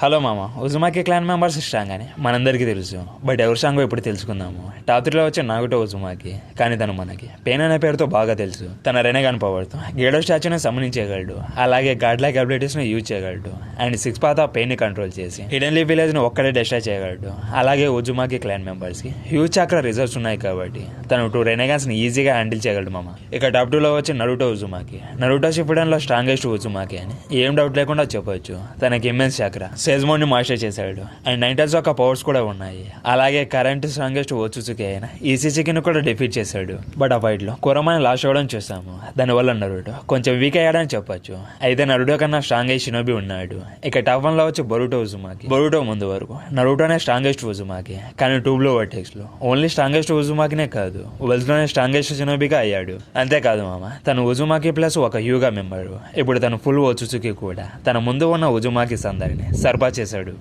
Hello మామ, ఉజుమాకి clan members strong అని మనందరికీ తెలుసు. బట్ ఎవరు స్ట్రాంగో ఇప్పుడు తెలుసుకుందాము. టాప్ 3లో వచ్చే నాగుటో ఉజుమాకి, కానీ తను మనకి పెయిన్ అనే పేరుతో బాగా తెలుసు. తన రెనెగాన్ పవర్తో గేడో స్టాచ్యూని సమ్మనింగ్ చేయగలడు, అలాగే గాడ్ లైక్ అబిలిటీస్ని యూజ్ చేయగలడు, అండ్ సిక్స్ పాత్ ఆఫ్ పెయిన్ని కంట్రోల్ చేసి హిడెన్ లీఫ్ విలేజ్ని ఒక్కడే డిస్ట్రాయ్ చేయగలడు. అలాగే ఉజుమాకి క్లాన్ మెంబర్స్కి హ్యూజ్ చాక్రా రిజర్వ్స్ ఉన్నాయి కాబట్టి తను 2 రెనెగాన్స్ని ఈజీగా హ్యాండిల్ చేయగలడు మామ. ఇక టాప్ 2లో వచ్చే నరుటో ఉజుమాకి. నరుటో షిప్పుడెన్లో స్ట్రాంగెస్ట్ ఉజుమాకి అని ఏం డౌట్ లేకుండా చెప్పొచ్చు. తనకి ఇమ్మెన్స్ చాక్రా సేజ్మోన్ ని మాస్టర్ చేశాడు, అండ్ నైన్టర్స్ యొక్క పవర్స్ కూడా ఉన్నాయి. అలాగే కరెంట్ స్ట్రాంగెస్ట్ ఓచుసుకి అయిన ఈసీసీకిని కూడా డిఫీట్ చేశాడు. బట్ ఆ ఫైట్ లో కురమాని లాస్ట్ అవ్వడం చూసాము. దానివల్ల నరుటో కొంచెం వీక్ అయ్యాడని చెప్పొచ్చు. అయితే నరుటో కన్నా స్ట్రాంగెస్ట్ షినోబి ఉన్నాడు. ఇక టాప్ 1 లో వచ్చి బొరుటో ఉజుమాకి. బొరుటో ముందు వరకు నరుటోనే స్ట్రాంగెస్ట్ ఉజుమాకి, కానీ 2 బ్లూ వర్టెక్స్ లో ఓన్లీ స్ట్రాంగెస్ట్ ఉజుమాకినే కాదు, వెల్స్ లోనే స్ట్రాంగెస్ట్ షినోబిగా అయ్యాడు. అంతేకాదు మామ, తను ఉజుమాకి ప్లస్ ఒక హ్యూగా మెంబరు. ఇప్పుడు తను ఫుల్ ఓచుసుకి కూడా తన ముందు ఉన్న ఉజుమాకి సందరిని సర్పా చేశాడు.